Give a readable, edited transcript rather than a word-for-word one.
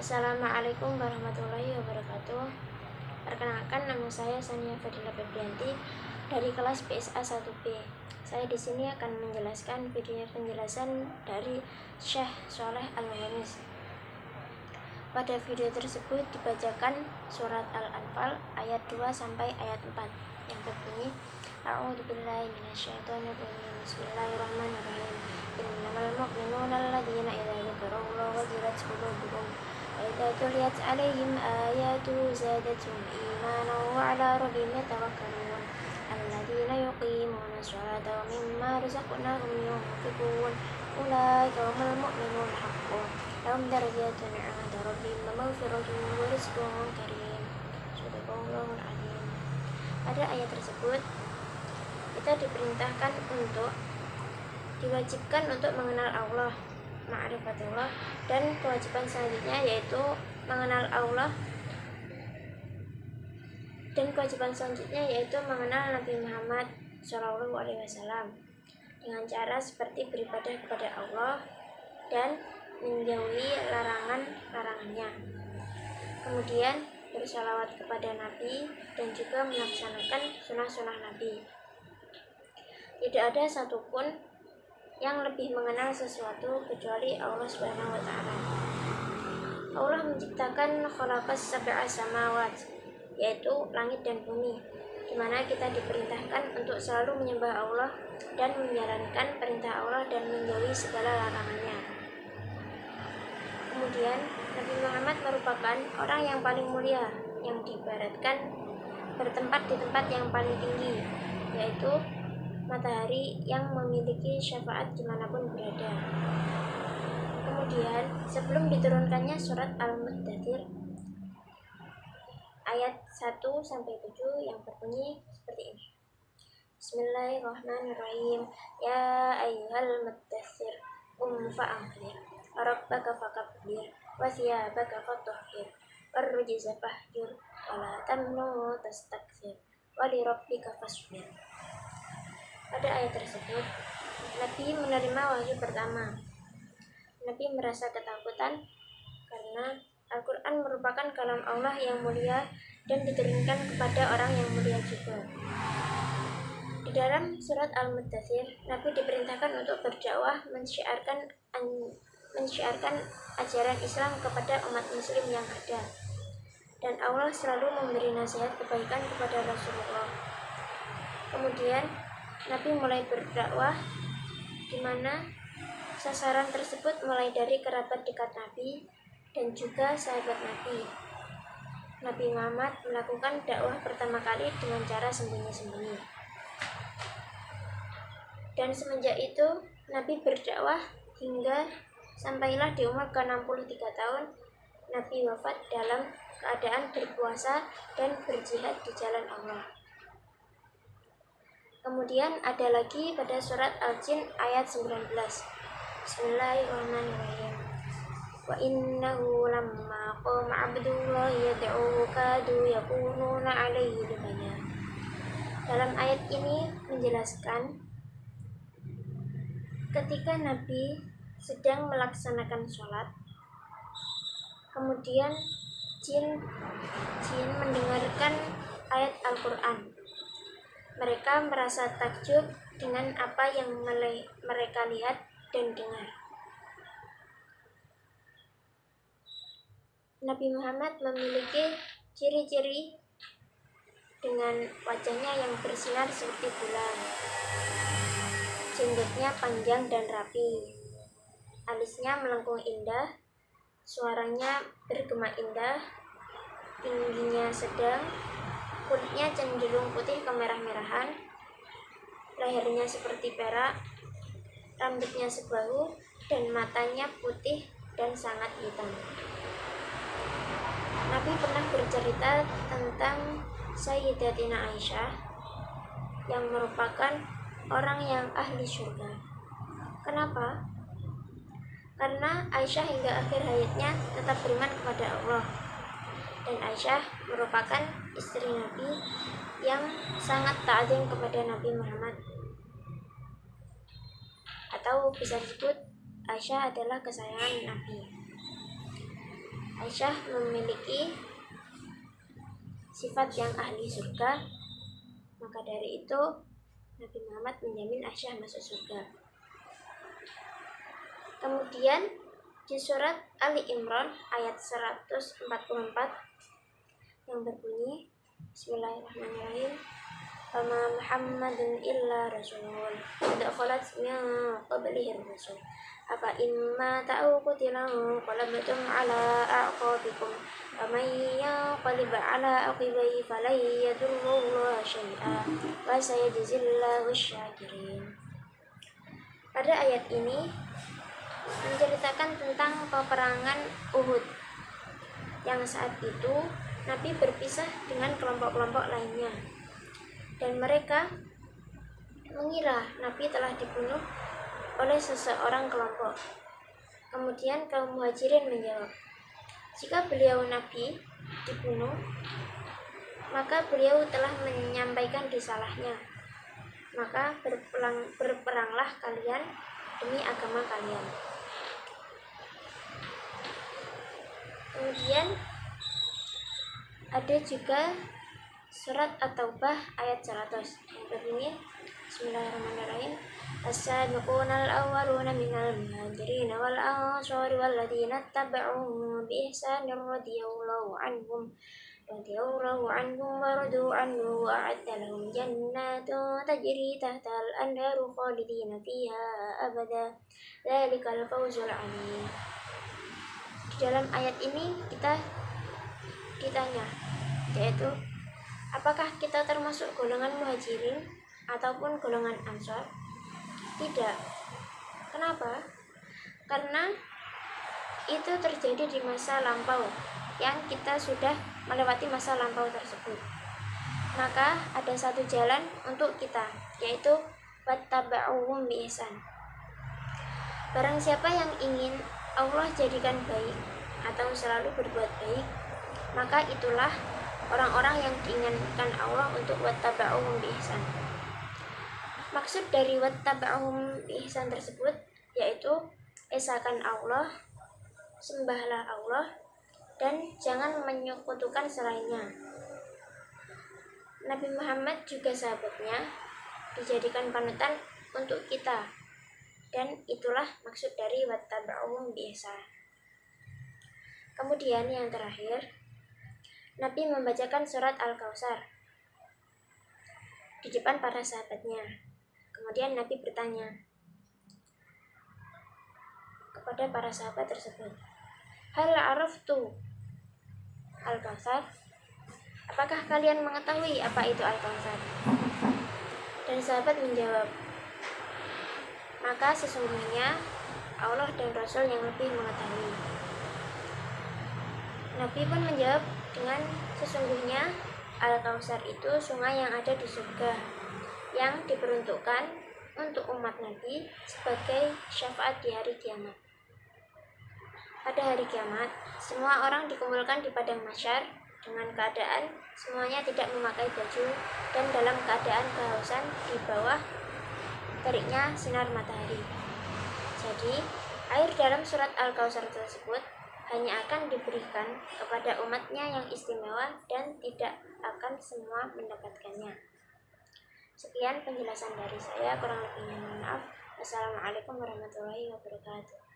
Assalamualaikum warahmatullahi wabarakatuh. Perkenalkan, nama saya Sania Fadila Febrianti dari kelas PSA 1B. Saya di sini akan menjelaskan video penjelasan dari Syekh Sholeh Al-Ghamis. Pada video tersebut dibacakan surat Al-Anfal ayat 2 sampai ayat 4 yang berbunyi, A'udzubillahi minasyaitonirrajim. Bismillahirrahmanirrahim. Innamal mu'minuna alladzina idza dzukirallahu wajilat qulubuhum wa idza tuliyat 'alaihim ayatuhu zadatuhum imanan wa 'ala rabbihim yatawakkalun. Alladzina yuqimuna sholata wa mimma razaqnahum yunfiqun. Ulaika humul mu'minuna haqqan. Lahum darajatun 'inda rabbihim wa maghfiratun wa rizqun karim. Shadaqallahul 'azim. Pada ayat tersebut kita diwajibkan untuk mengenal Allah, ma'rifatullah, dan kewajiban selanjutnya yaitu mengenal Allah, dan kewajiban selanjutnya yaitu mengenal Nabi Muhammad SAW dengan cara seperti beribadah kepada Allah dan menjauhi larangan-larangannya. Kemudian bersalawat kepada Nabi dan juga melaksanakan sunnah-sunnah Nabi. Tidak ada satupun yang lebih mengenal sesuatu kecuali Allah Subhanahu wa Ta'ala. Allah menciptakan khalaqas sab'a samawat, yaitu langit dan bumi, di mana kita diperintahkan untuk selalu menyembah Allah dan menjalankan perintah Allah dan menjauhi segala larangannya. Kemudian Nabi Muhammad merupakan orang yang paling mulia, yang diibaratkan bertempat di tempat yang paling tinggi, yaitu matahari yang memiliki syafaat dimanapun berada. Kemudian sebelum diturunkannya surat Al-Muddathir ayat 1-7 yang berbunyi seperti ini. Bismillahirrahmanirrahim. Ya ayyuhal muddathir fa'anzir rabbaka fakabbir wa thiyabaka fatahhir warrujza fahjur wa la tamnun tastakthir wa li rabbika fasbir. Pada ayat tersebut, Nabi menerima wahyu pertama. Nabi merasa ketakutan karena Al-Quran merupakan kalam Allah yang mulia dan diturunkan kepada orang yang mulia juga. Di dalam surat Al-Muddathir, Nabi diperintahkan untuk berdakwah mensyiarkan ajaran Islam kepada umat muslim yang ada. Dan Allah selalu memberi nasihat kebaikan kepada Rasulullah. Kemudian Nabi mulai berdakwah, di mana sasaran tersebut mulai dari kerabat dekat Nabi dan juga sahabat Nabi. Nabi Muhammad melakukan dakwah pertama kali dengan cara sembunyi-sembunyi. Dan semenjak itu Nabi berdakwah hingga sampailah di umur ke-63 tahun. Nabi wafat dalam keadaan berpuasa dan berjihad di jalan Allah. Kemudian ada lagi pada surat Al-Jin ayat 19. Bismillahirrahmanirrahim. Wa innahu lamma qama abdullahi yad'u kadu yakununa alaihi libana. Dalam ayat ini menjelaskan ketika Nabi sedang melaksanakan sholat, kemudian jin mendengarkan ayat Al-Quran. Mereka merasa takjub dengan apa yang mereka lihat dan dengar. Nabi Muhammad memiliki ciri-ciri dengan wajahnya yang bersinar seperti bulan, jenggotnya panjang dan rapi, alisnya melengkung indah, suaranya bergema indah, tingginya sedang, kulitnya cenderung putih kemerah-merahan, lehernya seperti perak, rambutnya sebahu, dan matanya putih dan sangat hitam. Nabi pernah bercerita tentang Sayyidatina Aisyah yang merupakan orang yang ahli surga. Kenapa? Karena Aisyah hingga akhir hayatnya tetap beriman kepada Allah. Dan Aisyah merupakan istri Nabi yang sangat ta'zim kepada Nabi Muhammad. Atau bisa disebut Aisyah adalah kesayangan Nabi. Aisyah memiliki sifat yang ahli surga, maka dari itu Nabi Muhammad menjamin Aisyah masuk surga. Kemudian di surat Ali Imran ayat 144 yang berbunyi, Bismillahirrahmanirrahim, Fama Muhammadun illa rasul qad khalat min qablihi ar-rusul afa imma ta'u qutilan qalabtum ala a'qabikum faman yanqalib ala aqibaihi falan yadurrullaha syai'a wa sayajzillahu asy-syakirin. Pada ayat ini menceritakan tentang peperangan Uhud, yang saat itu Nabi berpisah dengan kelompok-kelompok lainnya, dan mereka mengira Nabi telah dibunuh oleh seseorang kelompok. Kemudian kaum Muhajirin menjawab, jika beliau Nabi dibunuh, maka beliau telah menyampaikan risalahnya, maka berperanglah kalian demi agama kalian. Kemudian ada juga surat At-Taubah ayat 100 yang berbunyi, Bismillahirrahmanirrahim, As-sabiquna al-awwaluna minal muhajirin wal ansari walladzina ittaba'uhum bi ihsanin radhiyallahu anhum wa radu anhu wa a'adda lahum jannatin tajri tahtal anharu khalidina fiha abada dzalikal fawzul 'azim. Di dalam ayat ini kita ditanya, yaitu apakah kita termasuk golongan muhajirin ataupun golongan ansor? Tidak. Kenapa? Karena itu terjadi di masa lampau, yang kita sudah melewati masa lampau tersebut. Maka ada satu jalan untuk kita, yaitu wattaba'uhum bi ihsan. Barang siapa yang ingin Allah jadikan baik atau selalu berbuat baik, maka itulah orang-orang yang diinginkan Allah untuk wattaba'uhum bi ihsan. Maksud dari wattaba'uhum bi ihsan tersebut yaitu esakan Allah, sembahlah Allah, dan jangan menyekutukan selainnya. Nabi Muhammad juga sahabatnya dijadikan panutan untuk kita, dan itulah maksud dari wattaba'uhum bi ihsan. Kemudian yang terakhir, Nabi membacakan surat Al-Kautsar di depan para sahabatnya. Kemudian Nabi bertanya kepada para sahabat tersebut, Hal araftu Al-Kautsar? Apakah kalian mengetahui apa itu Al-Kautsar? Dan sahabat menjawab, maka sesungguhnya Allah dan Rasul yang lebih mengetahui. Nabi pun menjawab dengan, sesungguhnya Al-Kautsar itu sungai yang ada di surga, yang diperuntukkan untuk umat Nabi sebagai syafaat di hari kiamat. Pada hari kiamat, semua orang dikumpulkan di padang mahsyar dengan keadaan semuanya tidak memakai baju dan dalam keadaan kehausan di bawah teriknya sinar matahari. Jadi, air dalam surat Al-Kautsar tersebut hanya akan diberikan kepada umatnya yang istimewa dan tidak akan semua mendapatkannya. Sekian penjelasan dari saya, kurang lebihnya mohon maaf. Wassalamualaikum warahmatullahi wabarakatuh.